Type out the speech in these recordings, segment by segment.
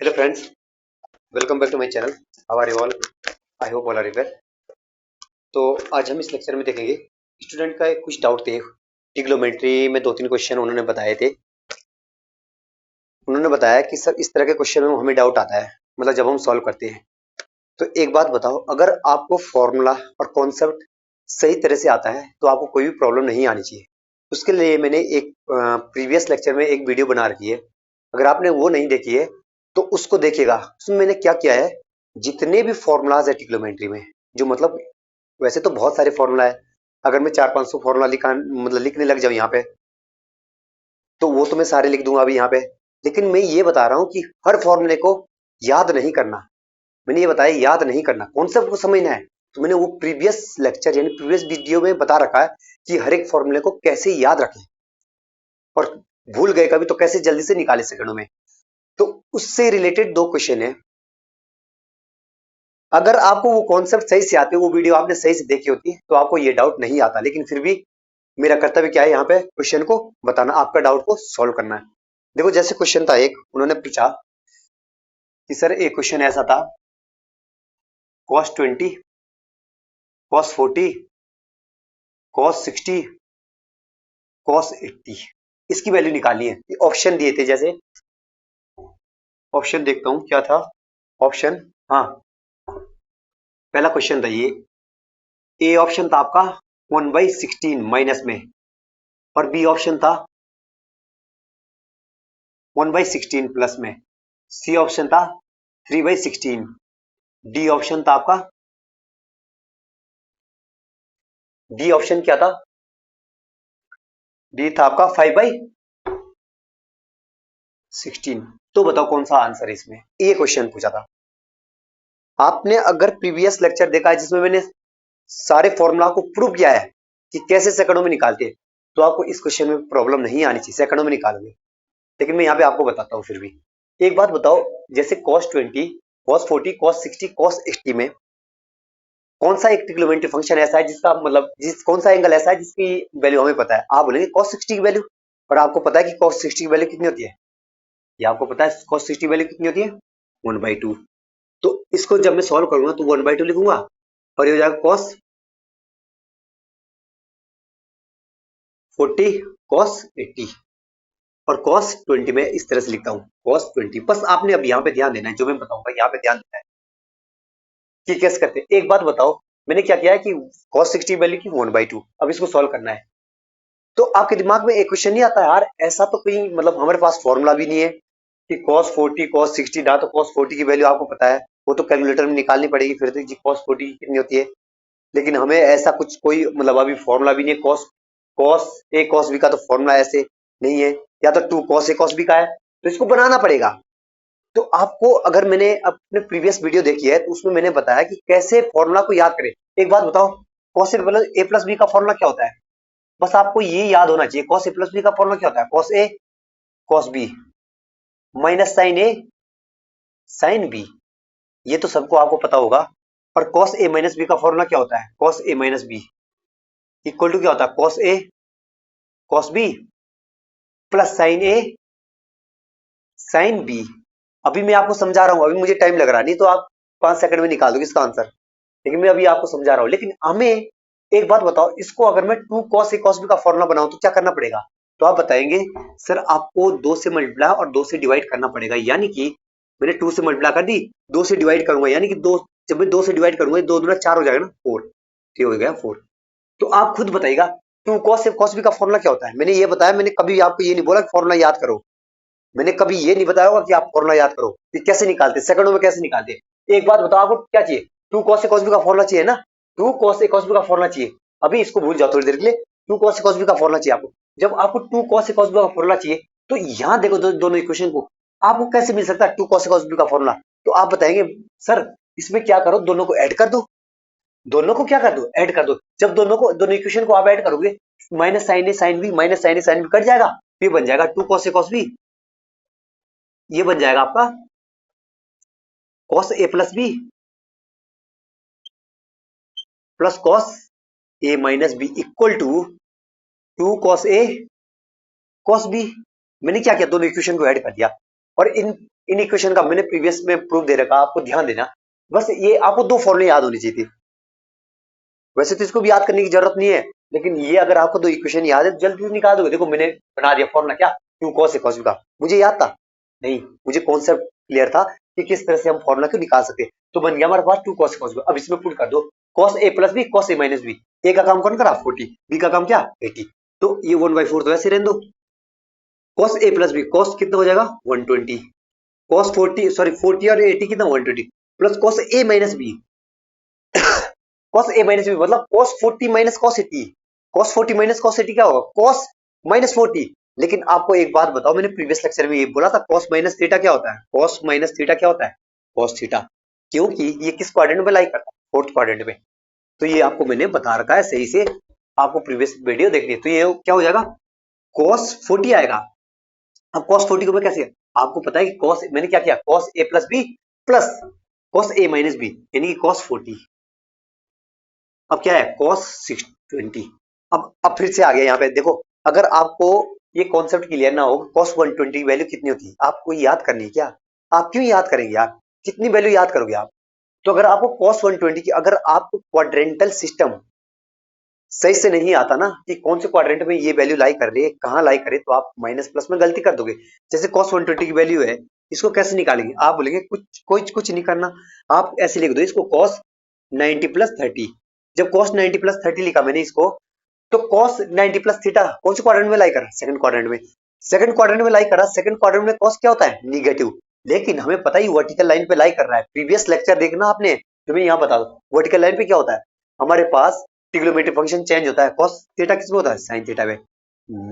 Hello friends, welcome back to my channel. How are you all? I hope all are well. तो आज हम इस lecture में देखेंगे स्टूडेंट का कुछ डाउट थे। ट्रिग्नोमेट्री में 2-3 क्वेश्चन उन्होंने बताए थे। उन्होंने बताया कि सर इस तरह के क्वेश्चन में हमें डाउट आता है, मतलब जब हम सॉल्व करते हैं। तो एक बात बताओ, अगर आपको फॉर्मूला और कॉन्सेप्ट सही तरह से आता है तो आपको कोई भी प्रॉब्लम नहीं आनी चाहिए। उसके लिए मैंने एक प्रीवियस लेक्चर में एक वीडियो बना रखी है। अगर आपने वो नहीं देखी है तो उसको देखिएगा। उसमें मैंने क्या किया है, जितने भी फॉर्मूलाज है ट्रिग्नोमेट्री में, जो मतलब वैसे तो बहुत सारे फॉर्मूला है। अगर मैं 400-500 फॉर्मूला लिखने लग जाऊं यहाँ पे, तो वो तो मैं सारे लिख दूंगा अभी यहाँ पे। लेकिन मैं ये बता रहा हूँ कि हर फॉर्मूले को याद नहीं करना। मैंने ये बताया याद नहीं करना, कॉन्सेप्ट को समझना है। तो मैंने वो प्रीवियस लेक्चर यानी प्रीवियस वीडियो में बता रखा है कि हर एक फॉर्मूले को कैसे याद रखें, और भूल गए कभी तो कैसे जल्दी से निकाले सेकंडों में। तो उससे रिलेटेड 2 क्वेश्चन है। अगर आपको वो कॉन्सेप्ट सही से आते, वो वीडियो आपने सही से देखी होती, तो आपको ये डाउट नहीं आता। लेकिन फिर भी मेरा कर्तव्य क्या है, यहाँ पे क्वेश्चन को बताना, आपका डाउट को सॉल्व करना है। देखो जैसे क्वेश्चन था एक, उन्होंने पूछा कि सर एक क्वेश्चन ऐसा था, cos 20, cos 40, cos 60, cos 80 इसकी वैल्यू निकाली है। ऑप्शन दिए थे, जैसे ऑप्शन देखता हूं क्या था ऑप्शन। हाँ, पहला क्वेश्चन था ये, ए ऑप्शन था आपका 1/16 माइनस में, और बी ऑप्शन था 1/16 प्लस में, सी ऑप्शन था 3/16, डी ऑप्शन था आपका, डी ऑप्शन क्या था, डी था आपका 5/16। तो बताओ कौन सा आंसर है इसमें, ये क्वेश्चन पूछा था। आपने अगर प्रीवियस लेक्चर देखा है जिसमें मैंने सारे फॉर्मूला को प्रूव किया है कि कैसे सेकंडों में निकालते हैं, तो आपको इस क्वेश्चन में प्रॉब्लम नहीं आनी चाहिए, सेकंडों में निकालोगे। लेकिन मैं यहाँ पे आपको बताता हूँ फिर भी। एक बात बताओ, जैसे cos 20, cos 40, cos 60, cos 80 में कौन सा एक ट्रिग्नोमेट्री फंक्शन ऐसा है जिसका मतलब कौन सा एंगल ऐसा है जिसकी वैल्यू हमें पता है। आप बोलेंगे cos 60 की वैल्यू, और आपको पता है कि cos 60 की वैल्यू कितनी होती है। ये आपको पता है cos 60 की वैल्यू कितनी होती है, 1/2। तो इसको जब मैं सॉल्व करूंगा तो 1/2 लिखूंगा, और ये हो जाएगा cos 40 cos 80, और cos 20 में इस तरह से लिखता हूँ cos 20। बस आपने अब यहाँ पे ध्यान देना है, जो मैं बताऊंगा यहाँ पे ध्यान देना है कि कैसे करते हैं। एक बात बताओ, मैंने क्या किया है कि cos 60 वैल्यू की 1/2, अब इसको सॉल्व करना है। तो आपके दिमाग में एक क्वेश्चन नहीं आता, यार ऐसा तो कोई मतलब हमारे पास फॉर्मूला भी नहीं है कि cos 40 cos 60, ना तो cos 40 की वैल्यू आपको पता है, वो तो कैलकुलेटर में निकालनी पड़ेगी फिर तो, cos 40 कितनी होती है। लेकिन हमें ऐसा कुछ कोई मतलब अभी फॉर्मूला भी नहीं है। cos cos a cos b का तो फॉर्मूला ऐसे नहीं है, या तो 2 cos a cos b का है, तो इसको बनाना पड़ेगा। तो आपको, अगर मैंने अपने प्रीवियस वीडियो देखी है तो उसमें मैंने बताया कि कैसे फॉर्मूला को याद करें। एक बात बताओ, cos a प्लस बी का फॉर्मूला क्या होता है। बस आपको ये याद होना चाहिए, cos a प्लस बी का फॉर्मूला क्या होता है, cos a cos b minus sine a sine b। ये तो सबको आपको पता होगा। और cos a माइनस बी का फॉर्मूला क्या होता है, cos a minus b equal to क्या होता है, cos a cos b plus sine a sine b। अभी मैं आपको समझा रहा हूं, अभी मुझे टाइम लग रहा है, नहीं तो आप 5 सेकंड में निकाल दोगे इसका आंसर। लेकिन मैं अभी आपको समझा रहा हूं। लेकिन हमें एक बात बताओ, इसको अगर मैं 2 cos a cos b का फॉर्मूला बनाऊं तो क्या करना पड़ेगा। तो आप बताएंगे सर आपको 2 से मल्टीप्लाई और 2 से डिवाइड करना पड़ेगा। यानी कि मैंने 2 से मल्टीप्लाई कर दी, 2 से डिवाइड करूंगा, यानी कि 2, जब मैं 2 से डिवाइड करूंगा 2 दूना 4 हो जाएगा ना, 4। ये हो गया 4। तो आप खुद बताइएगा 2 cos a cos b का फॉर्मूला क्या होता है। मैंने ये बताया, मैंने कभी आपको ये नहीं बोला कि फॉर्मूला याद करो। मैंने कभी ये नहीं बताया होगा कि आप फॉर्मूला याद करो कि कैसे निकालते, सेकंडों में कैसे निकालते। एक बात बताओ, आपको क्या चाहिए, 2 cos a cos b का फॉर्मूला चाहिए ना, 2 cos a cos b का फॉर्मूला चाहिए। अभी इसको भूल जाओ थोड़ी देर के लिए, 2 cos a cos b का फॉर्मूला चाहिए आपको। जब आपको 2 cos a cos b का फॉर्मूला चाहिए, तो यहाँ देखो दोनों इक्वेशन को आपको कैसे मिल सकता है 2 cos a cos b का फॉर्मूला। तो आप बताएंगे सर इसमें क्या करो, दोनों को ऐड कर दो। दोनों को क्या कर दो, ऐड कर दो। जब दोनों इक्वेशन को आप ऐड करोगे, minus sign a sine B minus sign a sine B cut जाएगा, ये बन जाएगा 2 cos a cos b। ये बन जाएगा आपका cos a plus b plus cos a minus b equal to 2 cos a cos b। मैंने क्या किया, दोनों इक्वेशन को ऐड कर दिया। और इन इक्वेशन का मैंने प्रीवियस में प्रूफ दे रखा, आपको ध्यान देना। बस ये आपको दो फॉर्मूले याद होनी चाहिए थी, वैसे तो इसको भी याद करने की जरूरत नहीं है, लेकिन ये अगर आपको दो इक्वेशन याद है जल्दी से निकाल दोगे। देखो मैंने बना दिया फॉर्मूला, क्या टू कॉस ए कॉस बी का, मुझे याद था नहीं, मुझे कॉन्सेप्ट क्लियर था कि किस तरह से हम फॉर्मूला को निकाल सकते हैं। तो बन गया हमारे पास टू कॉस ए कॉस बी। अब इसमें पुट कर दो cos A plus B cos A minus B. A का काम कौन करा 40, बी का काम क्या 80, तो ये 1/4 तो वैसे रहने दो। कॉस ए प्लस बी कॉस कितना हो जाएगा 120, कॉस 40 सॉरी 40 और 80 कितना 120, plus cos A minus B, cos A minus B मतलब cos 40 minus cos 80, cos 40 minus cos 80 क्या होगा कॉस माइनस 40। लेकिन आपको एक बात बताओ, मैंने प्रीवियस लेक्चर में ये बोला था कॉस माइनस थीटा क्या होता है, कॉस माइनस थीटा क्या होता है कॉस थीटा, क्योंकि ये किस क्वाड्रेंट में लाई करता है फोर्थ क्वाड्रेंट में। तो ये आपको मैंने बता रखा है सही से, आपको प्रीवियस वीडियो देखनी है। तो ये क्या हो जाएगा कॉस 40 आएगा। अब कॉस 40 को मैं कैसे, आपको पता है कि कॉस मैंने क्या किया cos A plus b plus cos A minus B यानी कि कॉस 40। अब क्या है cos 620। अब फिर से आ गया यहाँ पे देखो, अगर आपको ये कॉन्सेप्ट क्लियर ना हो cos 120 की वैल्यू कितनी होती है आपको याद करनी है क्या, आप क्यों याद करेंगे यार, कितनी वैल्यू याद करोगे आप। तो अगर आपको cos 120 की, अगर आपको क्वाड्रेंटल सिस्टम सही से नहीं आता ना कि कौन से क्वाड्रेंट में ये वैल्यू लाई कर रही है कहाँ लाई करे, तो आप माइनस प्लस में गलती कर दोगे। जैसे cos 120 की वैल्यू है, इसको कैसे निकालेंगे, आप बोलेंगे कुछ नहीं करना, आप ऐसे लिख दो इसको cos 90 प्लस 30। जब cos 90 प्लस 30 लिखा मैंने इसको, तो cos 90 प्लस थीटा कौन से क्वाड्रेंट में लाई करा सेकंड क्वाड्रेंट में, सेकंड क्वाड्रेंट में लाई करा। सेकंड क्वाड्रेंट में cos क्या होता है निगेटिव, लेकिन हमें पता ही वर्टिकल लाइन पे लाई कर रहा है। प्रीवियस लेक्चर देखना आपने, तो मैं यहाँ बता दो वर्टिकल लाइन पे क्या होता है, हमारे पास ट्रिग्नोमेट्रिक फंक्शन चेंज होता है, cos थीटा किसमें होता है sin थीटा में,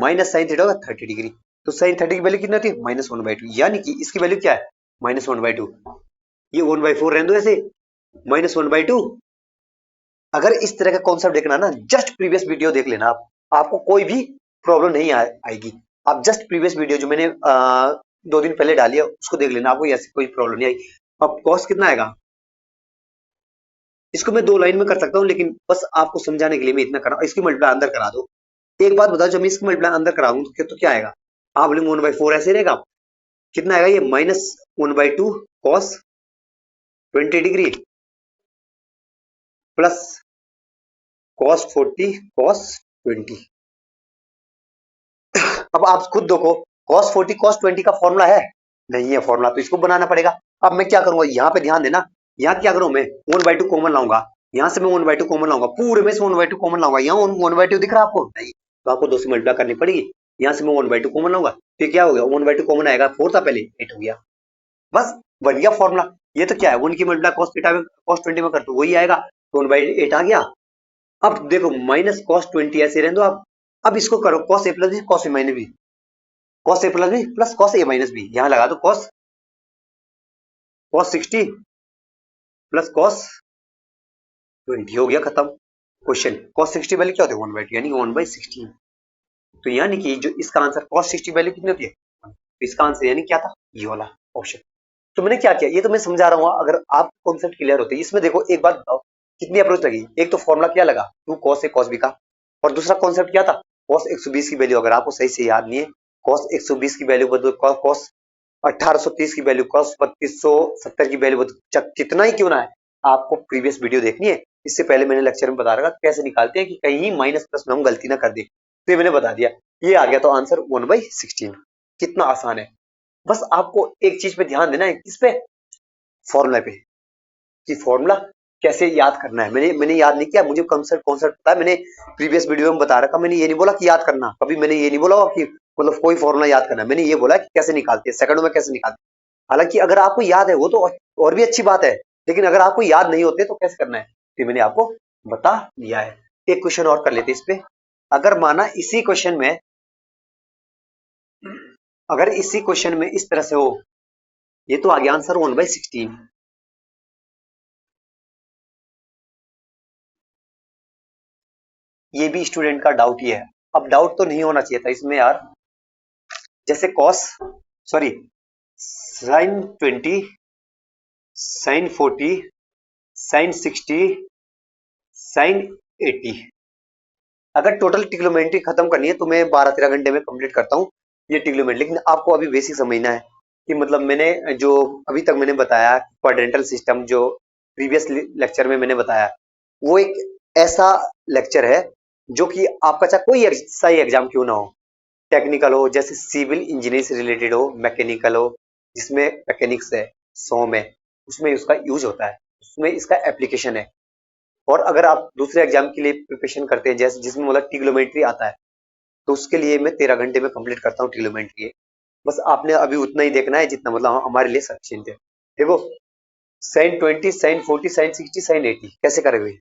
माइनस sin थीटा होगा 30 डिग्री, तो sin 30 की वैल्यू कितनी होती है -1/2, यानी कि इसकी वैल्यू क्या है -1/2। ये 1/4 रहने दो ऐसे, -1/2। अगर इस तरह का कॉन्सेप्ट देखना ना जस्ट प्रीवियस वीडियो देख लेना आप, आपको कोई भी प्रॉब्लम नहीं आएगी। आप जस्ट प्रीवियस वीडियो जो मैंने 2 दिन पहले डाली है उसको देख लेना, आपको ऐसी कोई प्रॉब्लम नहीं आई। अब कॉस कितना आएगा, इसको मैं 2 लाइन में कर सकता हूँ, लेकिन बस आपको समझाने के लिए मैं इतना कर रहा हूँ। इसकी मल्टीप्लाई अंदर करा दो। एक बात बताओ, जब मैं इसकी मल्टीप्लाई अंदर कराऊंगा तो क्या आएगा, आप बोलेंगे 1/4 ऐसे रहेगा, कितना आएगा ये -1/2 cos 20 degree plus cos 40 cos 20। अब आप खुद देखो cos 40 cos 20 का फॉर्मूला है नहीं है फॉर्मूला, तो इसको बनाना पड़ेगा। अब मैं क्या करूंगा, यहाँ पे ध्यान देना, यहाँ क्या करूं मैं 1/2 कॉमन लाऊंगा, यहाँ से मैं 1/2 कॉमन लाऊंगा, पूरे में से 1/2 कॉमन लाऊंगा। यहाँ 1/2 दिख रहा है आपको नहीं, तो आपको 2 से मल्टीप्लाई करनी पड़ेगी। यहाँ से मैं 1/2 कॉमन लाऊंगा, फिर क्या हो गया 1/2 कॉमन आएगा 4 था पहले 8 हो गया, बस बन गया फॉर्मूला। ये तो क्या है 1 की मल्टीप्लाई cos थीटा में cos 20 में कर दो वही आएगा, तो 1/8 आ गया। अब देखो माइनस cos 20 ऐसे रहने दो आप। अब इसको करो cos a plus b cos a minus b, cos a plus b plus cos a minus b, यहाँ लगा दो cos 60 प्लस cos 20 हो गया खत्म क्वेश्चन। cos 60 वैल्यू क्या होती है 1/2 यानी 1/16। तो यानी कि जो इसका आंसर cos 60 वैल्यू कितनी होती है, तो इसका आंसर यानी क्या था ये वाला ऑप्शन। तो मैंने क्या किया, ये तो मैं समझा रहा हूँ, अगर आप कॉन्सेप्ट क्लियर होते हैं। इसमें देखो एक बात बताओ कितनी अप्रोच लगी, एक तो फॉर्मूला क्या लगा 2 cos a cos b का, और दूसरा कॉन्सेप्ट क्या था cos 120 की वैल्यू, अगर आपको सही से याद नहीं है cos 120 की वैल्यू बदलो cos 1830 की वैल्यू cos 3270 की वैल्यू बदलो, कितना ही क्यों ना है आपको प्रीवियस वीडियो देखनी है। इससे पहले मैंने लेक्चर में बता रखा कैसे निकालते हैं कि कहीं माइनस प्लस में हम गलती ना कर दे, तो ये मैंने बता दिया। ये आ गया तो आंसर 1/16, कितना आसान है। बस आपको एक चीज पे ध्यान देना है, किस पे, फॉर्मूला पे, कि फॉर्मूला कैसे याद करना है। मैंने याद नहीं किया, मुझे कॉन्सेप्ट कॉन्सेप्ट पता है, मैंने प्रीवियस वीडियो में बता रखा। मैंने ये नहीं बोला कि याद करना, कभी मैंने ये नहीं बोला कि मतलब कोई फॉर्मूला याद करना, मैंने ये बोला कि कैसे निकालते हैं सेकंडों में कैसे निकालते हैं। हालांकि अगर आपको याद है वो तो और भी अच्छी बात है, लेकिन अगर आपको याद नहीं होते तो कैसे करना है, तो मैंने आपको बता दिया है। एक क्वेश्चन और कर लेते इस पे। अगर माना इसी क्वेश्चन में, अगर इसी क्वेश्चन में इस तरह से हो, ये तो आ गया आंसर 1/16। ये भी स्टूडेंट का डाउट ही है। अब डाउट तो नहीं होना चाहिए था इसमें यार, जैसे cos sorry sine 20 sine 40 sine 60 sine 80, अगर टोटल ट्रिग्नोमेट्री खत्म करनी है तो मैं 12-13 घंटे में कंप्लीट करता हूँ ये ट्रिग्नोमेट्री, लेकिन आपको अभी बेसिक समझना है। कि मतलब मैंने जो अभी तक मैंने बताया क्वाड्रेंटल सिस्टम, जो प्रीवियस लेक्चर में मैंने बताया, वो एक ऐसा लेक्चर है जो कि आपका चाहे कोई सा ही एग्जाम क्यों ना हो, टेक्निकल हो, जैसे सिविल इंजीनियरिंग से रिलेटेड हो, मैकेनिकल हो जिसमें मैकेनिक्स है, सौ में, उसमें उसका यूज होता है, उसमें इसका एप्लीकेशन है। और अगर आप दूसरे एग्जाम के लिए प्रिपरेशन करते हैं, जैसे जिसमें मतलब ट्रिग्नोमेट्री आता है, तो उसके लिए मैं 13 घंटे में कंप्लीट करता हूँ ट्रिग्नोमेट्री। बस आपने अभी उतना ही देखना है जितना मतलब हमारे लिए सफिशिएंट है। देखो, साइन 20, साइन 40, साइन 60, साइन 80 कैसे करोगे?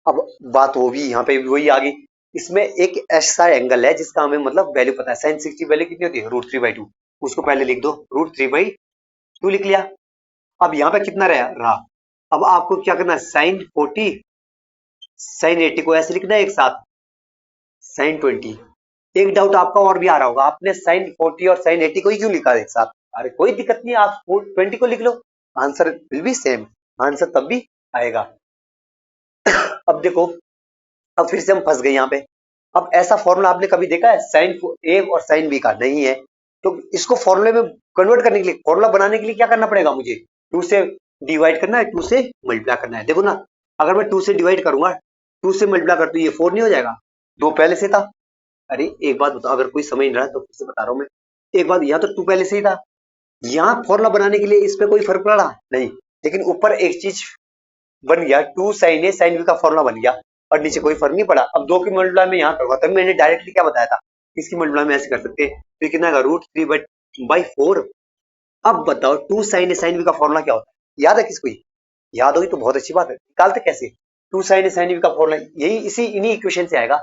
अब बात वो भी यहाँ पे भी वही आ गई। इसमें एक ऐसा एंगल है जिसका हमें मतलब वैल्यू पता है। साइन 60 वैल्यू कितनी होती है? √3/2। उसको पहले लिख दो, √3/2 लिख लिया। अब यहाँ पे कितना रहा? अब आपको क्या करना है? साइन 40, साइन 80 को ऐसे लिखना है एक साथ, साइन 20। एक डाउट आपका और भी आ रहा होगा, आपने साइन 40 और साइन 80 को ही क्यों लिखा एक साथ? अरे कोई दिक्कत नहीं, आप 20 को लिख लो, answer will be same, answer तब भी आएगा। अब देखो, अब फिर से हम फंस गए यहाँ पे। अब ऐसा फॉर्मूला आपने कभी देखा है साइन ए और साइन बी का? नहीं है। तो इसको फॉर्मूले में कन्वर्ट करने के लिए, फॉर्मूला बनाने के लिए क्या करना पड़ेगा मुझे? 2 से डिवाइड करना है, 2 से मल्टीप्लाई करना है। देखो ना, अगर मैं 2 से डिवाइड करूंगा, 2 से मल्टीप्लाई कर, तो ये 4 नहीं हो जाएगा? 2 पहले से था। अरे एक बात बताओ, अगर कोई समझ नहीं रहा है तो फिर से बता रहा हूँ मैं। एक बात, यहाँ तो 2 पहले से ही था, यहाँ फॉर्मूला बनाने के लिए इस पे कोई फर्क पड़ा नहीं, लेकिन ऊपर एक चीज बन गया, 2 साइन ए साइन बी का फॉर्मूला बन गया, और नीचे कोई फर्क नहीं पड़ा। अब 2 की मल्टीप्लाई में यहाँ करूंगा, तभी मैंने डायरेक्टली क्या बताया था, इसकी मल्टीप्लाई में ऐसे कर सकते हैं, तो कितना आएगा? √3/4। अब बताओ, 2 साइन ए साइन बी का फॉर्मूला क्या होता है? याद है किसको? याद होगी तो बहुत अच्छी बात है। निकालते कैसे? 2 साइन ए साइन बी का फॉर्मूला यही इन्हीं इक्वेशन से आएगा।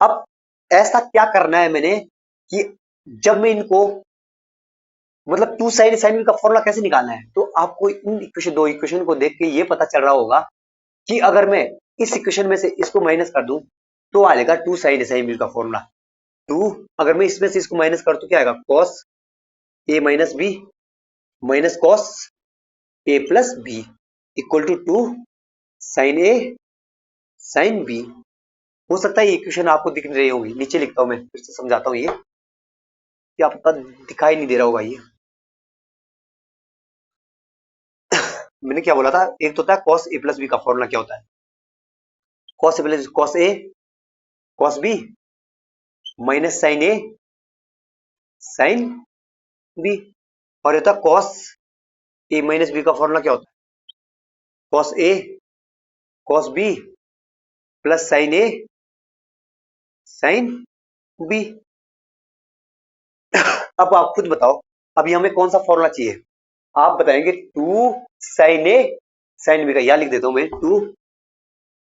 अब ऐसा क्या करना है मैंने कि जब मैं इनको मतलब 2 साइन साइन का फॉर्मूला कैसे निकालना है, तो आपको इन इक्वेशन, दो इक्वेशन को देख के ये पता चल रहा होगा कि अगर मैं इस इक्वेशन में से इसको माइनस कर दूं तो आ जाएगा 2 साइन साइन का फॉर्मूला। 2, अगर मैं इसमें से इसको माइनस कर तो क्या आएगा? Cos A minus B minus cos A plus b equal to 2 sine a sine b. हो सकता है ये इक्वेशन आपको दिख रही होगी, नीचे लिखता हूं, मैं फिर से समझाता हूँ ये, कि आपको दिखाई नहीं दे रहा होगा ये। मैंने क्या बोला था? एक तो होता है कॉस ए प्लस बी का फॉर्मूला क्या होता है? Cos A plus cos A cos B minus sign a sine B. और ये होता है कॉस ए माइनस बी का फॉर्मूला क्या होता है? Cos A cos B plus sign a sine B. अब आप खुद बताओ, अभी हमें कौन सा फॉर्मूला चाहिए? आप बताएंगे 2 साइन ए साइन बी का, या लिख देता हूं मैं 2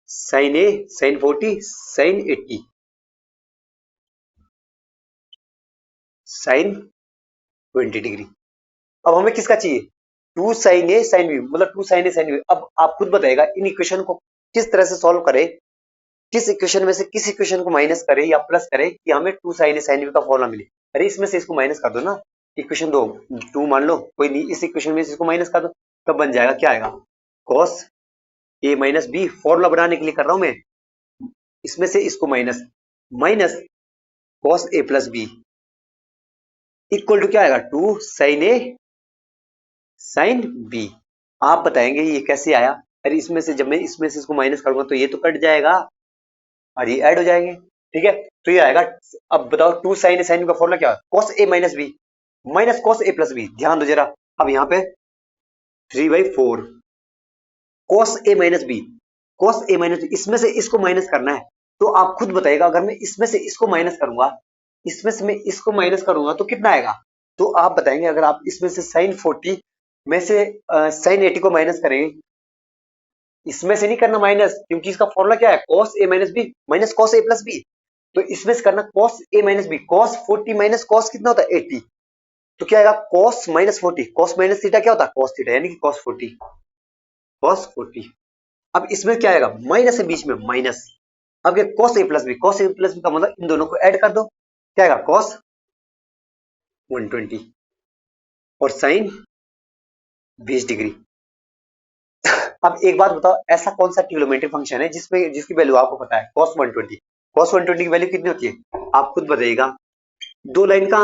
sine a sign 40 sign 80 sign 20 degree. अब हमें किसका चाहिए? 2 साइन ए साइन बी, मतलब 2 साइन ए साइन बी। अब आप खुद बताएगा इन इक्वेशन को किस तरह से सॉल्व करें, किस इक्वेशन में से किस इक्वेशन को माइनस करें या प्लस करें कि हमें 2 साइन ए साइन बी का फॉर्मूला मिले। अरे इसमें से इसको माइनस कर दो ना, इक्वेशन 2 मान लो, कोई नहीं, इस इक्वेशन में से इसको माइनस कर दो, तब बन जाएगा, क्या आएगा? कॉस ए माइनस बी, फॉर्मूला बनाने के लिए कर रहा हूं मैं, इसमें से इसको minus, minus cos A plus b equal to क्या आएगा? 2 साइन ए साइन बी। आप बताएंगे ये कैसे आया? अरे इसमें से जब मैं इसमें से इसको माइनस करूंगा तो ये तो कट जाएगा और ये ऐड हो जाएंगे, ठीक है? तो ये आएगा। अब बताओ 2 साइन ए साइन बी का फॉर्मूला क्या है? कॉस ए माइनस बी माइनस कॉस ए प्लस बी। ध्यान दो जरा, अब यहाँ पे 3/4 cos A minus B, cos A minus B, इसमें से इसको माइनस करना है। तो आप खुद बताइएगा, अगर मैं इसमें से इसको माइनस करूंगा, इसमें से मैं इसको माइनस करूंगा तो कितना आएगा? तो आप बताएंगे, अगर आप इसमें से साइन 40 में से साइन 80 को माइनस करेंगे, इसमें से नहीं करना माइनस, क्योंकि इसका फॉर्मूला क्या है? कॉस ए माइनस बी माइनस कॉस ए प्लस बी। तो इसमें से करना कॉस ए minus B, cos 40 minus cos कितना होता है? 80। तो क्या आएगा? Cos minus 40, cos minus theta क्या होता है? कॉस थीटा, यानी कि कॉस 40, कॉस 40। अब इसमें क्या आएगा? माइनस है बीच में, माइनस। अब क्या? Cos A plus B, cos A plus b का मतलब इन दोनों को ऐड कर दो, क्या आएगा? कॉस 120 और साइन 20 डिग्री। अब एक बात बताओ, ऐसा कौन सा ट्रिग्नोमेट्री फंक्शन है जिसमें जिसकी वैल्यू आपको पता है? cos 120। cos 120 की वैल्यू कितनी होती है? आप खुद बताइएगा। 2 लाइन का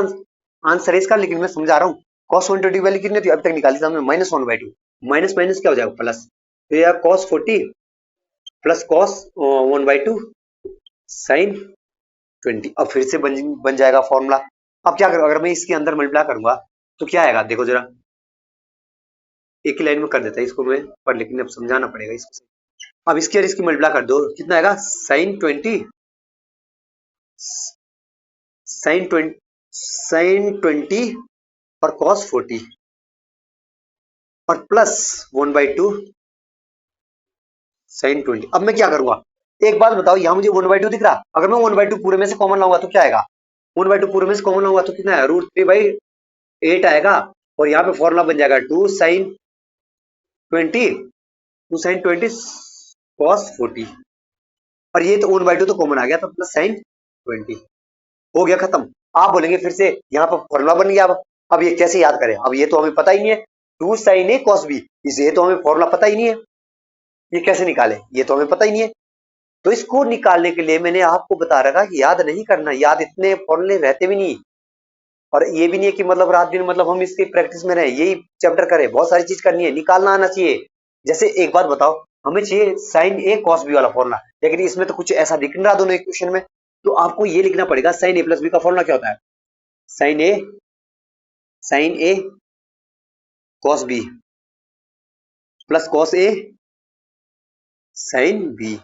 आंसर है इसका, लेकिन मैं समझा रहा हूं, cos 120 वैल्यू कितनी होती है अभी तक निकाली थी हमने, -1/2, माइनस माइनस क्या हो जाएगा प्लस, तो यार cos 40 प्लस cos 1/2 sin 20। अब फिर से बन जाएगा फॉर्मूला। अब क्या करूं, अगर मैं इसके अंदर मल्टीप्लाई करूंगा तो क्या आएगा, देखो जरा, एक ही लाइन में कर देता है इसको मैं, पर लेकिन अब समझाना पड़ेगा इसको। अब इसकी और इसकी मल्टीप्लाई कर दो, कितना आएगा sin 20 sin 20 और cos 40 और प्लस 1/2 sin 20। अब मैं क्या करूंगा, एक बात बताओ, यहाँ मुझे 1/2 दिख रहा, अगर मैं 1/2 पूरे में से कॉमन लाऊंगा तो क्या आएगा, 1/2 पूरे में से कॉमन लाऊंगा तो कितना है, √3/8 आएगा, और यहाँ पे फॉर्मूला बन जाएगा 2 sin 20 cos 40, और ये तो 1/2 तो कॉमन आ गया, तो प्लस sin 20 हो गया खत्म। आप बोलेंगे फिर से यहाँ पर फॉर्मूला बन गया। अब ये कैसे याद करें, अब ये तो हमें पता ही नहीं है, 2 sin a cos b, इसे तो हमें फॉर्मूला पता ही नहीं है, ये कैसे निकाले, ये तो हमें पता ही नहीं है। तो इसको निकालने के लिए मैंने आपको बता रखा कि याद नहीं करना, याद इतने फॉर्मूले रहते भी नहीं, और ये भी नहीं है कि मतलब रात दिन मतलब हम इसकी प्रैक्टिस में रहे, यही चैप्टर करें, बहुत सारी चीज करनी है, निकालना आना चाहिए। जैसे एक बात बताओ, हमें चाहिए sin a cos b वाला फॉर्मूला, लेकिन इसमें तो कुछ ऐसा दिख नहीं रहा दोनों इक्वेशन में, तो आपको ये लिखना पड़ेगा sin a प्लस b का फॉर्मूला क्या होता है, sin a cos b plus cos a sin b,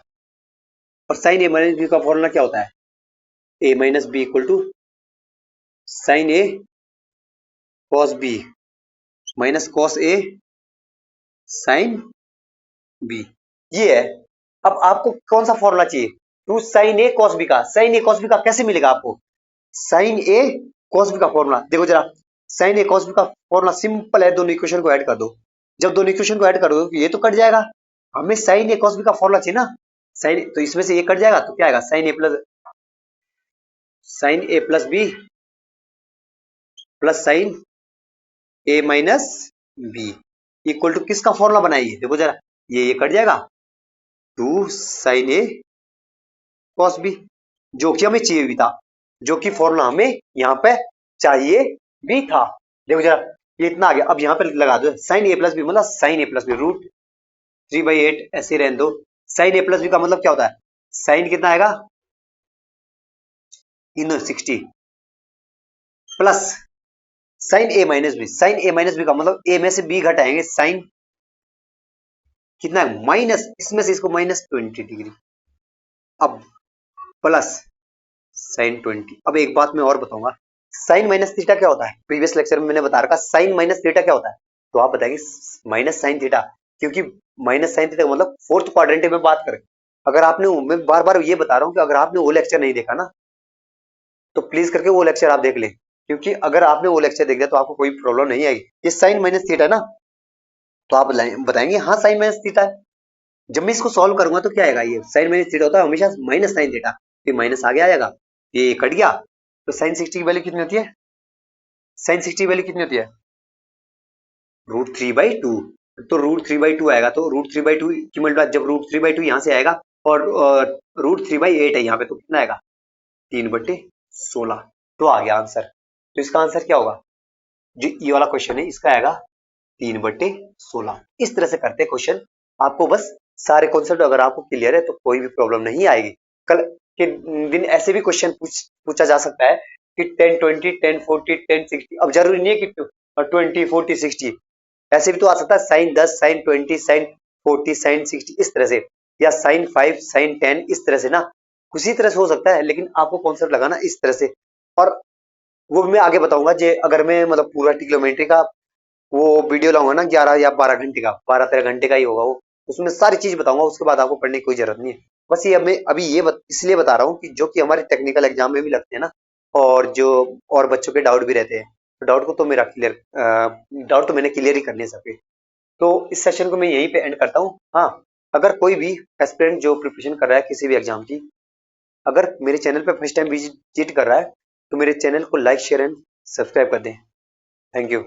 और sin a माइनस b का फॉर्मूला क्या होता है, a minus b equal to sin a cos b minus cos a sin b, ये है। अब आपको कौन सा फॉर्मूला चाहिए, to sin a cos b का, sin a cos b का कैसे मिलेगा आपको, sin a cos b का फॉर्मूला देखो जरा, sin a cos b का फॉर्मूला सिंपल है, दोनों इक्वेशन को ऐड कर दो, जब दोनों इक्वेशन को ऐड कर दो ये तो कट जाएगा, हमें sin a cos b का फॉर्मूला चाहिए ना, sin, तो इसमें से ये कट जाएगा तो क्या आएगा, sin a plus b plus sin a minus b equal to किसका फॉर्मूला बनाइए, देखो जरा, ये कट जाएगा, 2 sin a cos b, जो कि हमें चाहिए भी था, जो कि फॉर्मूला हमें यहाँ पे चाहिए भी था। देखो जरा, ये इतना आ गया, अब यहाँ पे लगा दो sin a प्लस बी, मतलब sin a प्लस बी √3/8 ऐसे रहने दो। sin a प्लस बी का मतलब क्या होता है, sin कितना आएगा इन 60 plus sin a minus b, sin a minus b का मतलब a में से b घटाएंगे, sin कितना है माइनस, इसमें से इसको -20 डिग्री, अब प्लस sin 20। अब एक बात मैं और बताऊंगा, साइन माइनस थीटा क्या होता है, प्रीवियस लेक्चर में मैंने बता रखा, साइन माइनस थीटा क्या होता है, तो आप बताएंगे माइनस साइन थीटा, क्योंकि माइनस साइन थीटा मतलब फोर्थ क्वाड्रेंट में बात करें। अगर आपने, मैं बार बार ये बता रहा हूँ कि अगर आपने वो लेक्चर नहीं देखा ना, तो प्लीज करके वो लेक्चर आप देख लें, क्योंकि अगर आपने वो लेक्चर देख लिया तो आपको कोई प्रॉब्लम नहीं आएगी। ये साइन माइनस थीटा ना, तो आप बताएंगे हाँ साइन माइनस थीटा है। जब मैं इसको सॉल्व करूंगा तो क्या आएगा, ये साइन माइनस थीटा होता है हमेशा माइनस साइन थीटा, ये माइनस आगे आ जाएगा, ये कट गया, तो साइन 60 की वैल्यू कितनी होती है, साइन 60 की वैल्यू कितनी होती है, √3/2, तो √3/2 आएगा, तो √3/2 की मल्टीप्लाई, जब √3/2 यहाँ से आएगा और √3/8 है यहाँ पे, तो कितना आएगा 3/16, तो आ गया आंसर। तो इसका आंसर क्या होगा, जो ये वाला क्वेश्चन है इसका आएगा 3/16। इस तरह से करते क्वेश्चन, आपको बस सारे कॉन्सेप्ट अगर आपको क्लियर है तो कोई भी प्रॉब्लम नहीं आएगी। कल के दिन ऐसे भी क्वेश्चन पूछा जा सकता है कि 10 20 10 40 10 60, अब जरूरी नहीं है कि 20 40 60, ऐसे भी तो आ सकता है साइन 10 साइन 20 साइन 40 साइन 60 इस तरह से, या साइन 5 साइन 10 इस तरह से ना, उसी तरह से हो सकता है, लेकिन आपको कॉन्सेप्ट लगाना इस तरह से। और वो मैं आगे बताऊंगा, जे अगर मैं मतलब पूरा ट्रिग्नोमेट्री का वो वीडियो लाऊंगा ना 11 या 12 घंटे का, 12-13 घंटे का ही होगा वो, उसमें सारी चीज बताऊंगा, उसके बाद आपको पढ़ने की कोई जरूरत नहीं है। बस ये मैं अभी ये इसलिए बता रहा हूँ कि जो कि हमारे टेक्निकल एग्जाम में भी लगते हैं ना, और जो और बच्चों के डाउट भी रहते हैं, तो डाउट को तो मेरा क्लियर, डाउट तो मैंने क्लियर ही करने सबके। तो इस सेशन को मैं यहीं पे एंड करता हूँ। हाँ, अगर कोई भी एस्पिरेंट जो प्रिपरेशन कर रहा है किसी भी एग्जाम की, अगर मेरे चैनल पे फर्स्ट टाइम विजिट कर रहा है, तो मेरे चैनल को लाइक शेयर एंड सब्सक्राइब कर दें। Thank you.